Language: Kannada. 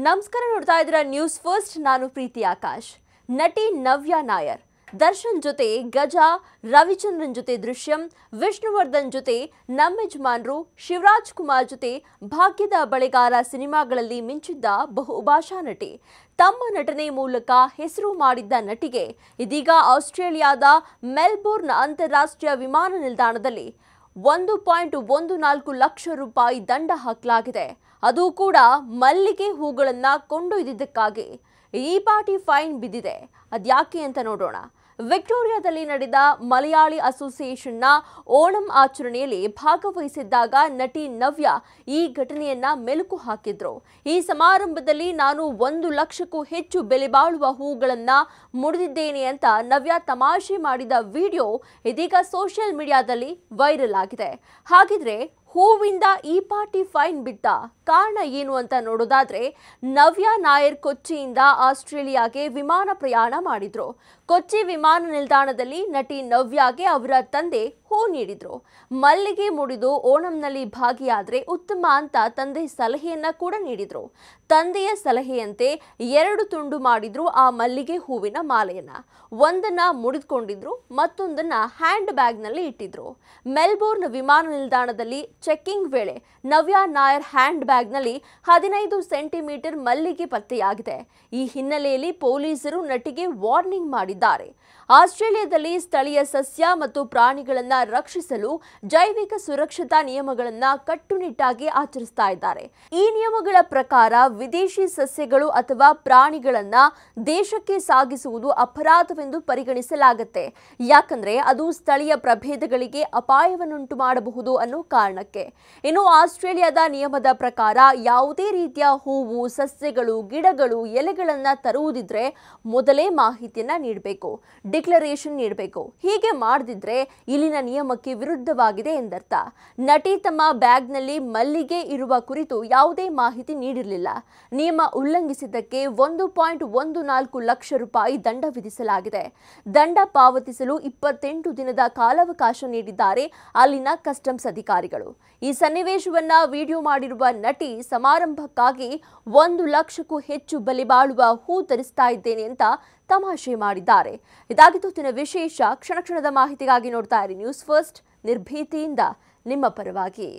ನಮಸ್ಕಾರ ನೋಡ್ತಾ ಇದ್ದೀರಾ ನ್ಯೂಸ್ ಫಸ್ಟ್ ನಾನು ಪ್ರೀತಿ ಆಕಾಶ್ ನಟಿ ನವ್ಯಾ ನಾಯರ್ ದರ್ಶನ್ ಜೊತೆ ಗಜ ರವಿಚಂದ್ರನ್ ಜೊತೆ ದೃಶ್ಯಂ ವಿಷ್ಣುವರ್ಧನ್ ಜೊತೆ ನಮ್ಮ ಯಜಮಾನರು ಶಿವರಾಜ್ ಕುಮಾರ್ ಜೊತೆ ಭಾಗ್ಯದ ಬಳೆಗಾರ ಸಿನಿಮಾಗಳಲ್ಲಿ ಮಿಂಚಿದ್ದ ಬಹುಭಾಷಾ ನಟಿ ತಮ್ಮ ನಟನೆ ಮೂಲಕ ಹೆಸರು ಮಾಡಿದ್ದ ನಟಿಗೆ ಇದೀಗ ಆಸ್ಟ್ರೇಲಿಯಾದ ಮೆಲ್ಬೋರ್ನ್ ಅಂತಾರಾಷ್ಟ್ರೀಯ ವಿಮಾನ ನಿಲ್ದಾಣದಲ್ಲಿ 1.14 ಲಕ್ಷ ರೂಪಾಯಿ ದಂಡ ಹಾಕಲಾಗಿದೆ. ಅದು ಕೂಡ ಮಲ್ಲಿಗೆ ಹೂಗಳನ್ನು ಕೊಂಡೊಯ್ದಿದ್ದಕ್ಕಾಗಿ ಈ ಪಾಟಿ ಫೈನ್ ಬಿದ್ದಿದೆ. ಅದ್ಯಾಕೆ ಅಂತ ನೋಡೋಣ. ವಿಕ್ಟೋರಿಯಾದಲ್ಲಿ ನಡೆದ ಮಲಯಾಳಿ ಅಸೋಸಿಯೇಷನ್ನ ಓಣಂ ಆಚರಣೆಯಲ್ಲಿ ಭಾಗವಹಿಸಿದ್ದಾಗ ನಟಿ ನವ್ಯಾ ಈ ಘಟನೆಯನ್ನ ಮೆಲುಕು ಹಾಕಿದ್ರು. ಈ ಸಮಾರಂಭದಲ್ಲಿ ನಾನು 1 ಲಕ್ಷಕ್ಕೂ ಹೆಚ್ಚು ಬೆಲೆ ಬಾಳುವ ಹೂಗಳನ್ನ ಮುಡಿದಿದ್ದೇನೆ ಅಂತ ನವ್ಯಾ ತಮಾಷೆ ಮಾಡಿದ ವಿಡಿಯೋ ಇದೀಗ ಸೋಷಿಯಲ್ ಮೀಡಿಯಾದಲ್ಲಿ ವೈರಲ್ ಆಗಿದೆ. ಹಾಗಿದ್ರೆ ಹೂವಿಂದ ಈ ಪಾಟಿ ಫೈನ್ ಬಿದ್ದ ಕಾರಣ ಏನು ಅಂತ ನೋಡೋದಾದ್ರೆ, ನವ್ಯಾ ನಾಯರ್ ಕೊಚ್ಚಿಯಿಂದ ಆಸ್ಟ್ರೇಲಿಯಾಗೆ ವಿಮಾನ ಪ್ರಯಾಣ ಮಾಡಿದ್ರು. ಕೊಚ್ಚಿ ವಿಮಾನ ನಿಲ್ದಾಣದಲ್ಲಿ ನಟಿ ನವ್ಯಾಗೆ ಅವರ ತಂದೆ ಹೂ ನೀಡಿದ್ರು. ಮಲ್ಲಿಗೆ ಮುಡಿದು ಓಣಂನಲ್ಲಿ ಭಾಗಿಯಾದ್ರೆ ಉತ್ತಮ ಅಂತ ತಂದೆ ಸಲಹೆಯನ್ನ ಕೂಡ ನೀಡಿದ್ರು. ತಂದೆಯ ಸಲಹೆಯಂತೆ 2 ತುಂಡು ಮಾಡಿದ್ರು ಆ ಮಲ್ಲಿಗೆ ಹೂವಿನ ಮಾಲೆಯನ್ನ. ಒಂದನ್ನ ಮುಡಿದುಕೊಂಡಿದ್ರು, ಮತ್ತೊಂದನ್ನ ಹ್ಯಾಂಡ್ ಬ್ಯಾಗ್ನಲ್ಲಿ ಇಟ್ಟಿದ್ರು. ಮೆಲ್ಬೋರ್ನ್ ವಿಮಾನ ನಿಲ್ದಾಣದಲ್ಲಿ ಚೆಕ್ಕಿಂಗ್ ವೇಳೆ ನವ್ಯಾ ನಾಯರ್ ಹ್ಯಾಂಡ್ ಬ್ಯಾಗ್ನಲ್ಲಿ 15 ಸೆಂಟಿಮೀಟರ್ ಮಲ್ಲಿಗೆ ಪತ್ತೆಯಾಗಿದೆ. ಈ ಹಿನ್ನೆಲೆಯಲ್ಲಿ ಪೊಲೀಸರು ನಟಿಗೆ ವಾರ್ನಿಂಗ್ ಮಾಡಿದ್ದಾರೆ. ಆಸ್ಟ್ರೇಲಿಯಾದಲ್ಲಿ ಸ್ಥಳೀಯ ಸಸ್ಯ ಮತ್ತು ಪ್ರಾಣಿಗಳನ್ನ ರಕ್ಷಿಸಲು ಜೈವಿಕ ಸುರಕ್ಷತಾ ನಿಯಮಗಳನ್ನ ಕಟ್ಟುನಿಟ್ಟಾಗಿ ಆಚರಿಸ್ತಾ ಇದ್ದಾರೆ. ಈ ನಿಯಮಗಳ ಪ್ರಕಾರ ವಿದೇಶಿ ಸಸ್ಯಗಳು ಅಥವಾ ಪ್ರಾಣಿಗಳನ್ನ ದೇಶಕ್ಕೆ ಸಾಗಿಸುವುದು ಅಪರಾಧವೆಂದು ಪರಿಗಣಿಸಲಾಗುತ್ತೆ. ಯಾಕಂದ್ರೆ ಅದು ಸ್ಥಳೀಯ ಪ್ರಭೇದಗಳಿಗೆ ಅಪಾಯವನ್ನುಂಟು ಮಾಡಬಹುದು ಅನ್ನೋ ಕಾರಣಕ್ಕೆ. ಇನ್ನು ಆಸ್ಟ್ರೇಲಿಯಾದ ನಿಯಮದ ಪ್ರಕಾರ ಯಾವುದೇ ರೀತಿಯ ಹೂವು, ಸಸ್ಯಗಳು, ಗಿಡಗಳು, ಎಲೆಗಳನ್ನ ತರುವುದಿದ್ರೆ ಮೊದಲೇ ಮಾಹಿತಿಯನ್ನ ನೀಡಬೇಕು, ಡಿಕ್ಲರೇಷನ್ ನೀಡಬೇಕು. ಹೀಗೆ ಮಾಡದಿದ್ರೆ ಇಲ್ಲಿನ ನಿಯಮಕ್ಕೆ ವಿರುದ್ಧವಾಗಿದೆ ಎಂದರ್ಥ. ನಟಿ ತಮ್ಮ ಬ್ಯಾಗ್ನಲ್ಲಿ ಮಲ್ಲಿಗೆ ಇರುವ ಕುರಿತು ಯಾವುದೇ ಮಾಹಿತಿ ನೀಡಿರಲಿಲ್ಲ. ನಿಯಮ ಉಲ್ಲಂಘಿಸಿದ್ದಕ್ಕೆ 1.14 ಲಕ್ಷ ರೂಪಾಯಿ ದಂಡ ವಿಧಿಸಲಾಗಿದೆ. ದಂಡ ಪಾವತಿಸಲು 28 ದಿನದ ಕಾಲಾವಕಾಶ ನೀಡಿದ್ದಾರೆ ಅಲ್ಲಿನ ಕಸ್ಟಮ್ಸ್ ಅಧಿಕಾರಿಗಳು. ಈ ಸನ್ನಿವೇಶವನ್ನ ವಿಡಿಯೋ ಮಾಡಿರುವ ನಟಿ ಸಮಾರಂಭಕ್ಕಾಗಿ 1 ಲಕ್ಷಕ್ಕೂ ಹೆಚ್ಚು ಬೆಲೆ ಬಾಳುವ ಹೂ ಧರಿಸ್ತಾ ಇದ್ದೇನೆ ಅಂತ ತಮಾಷೆ ಮಾಡಿದ್ದಾರೆ. ಇದಾಗಿತ್ತು ದಿನ ವಿಶೇಷ. ಕ್ಷಣ ಕ್ಷಣದ ಮಾಹಿತಿಗಾಗಿ ನೋಡ್ತಾ ಇರಿ ನ್ಯೂಸ್ ಫಸ್ಟ್, ನಿರ್ಭೀತಿಯಿಂದ ನಿಮ್ಮ ಪರವಾಗಿ.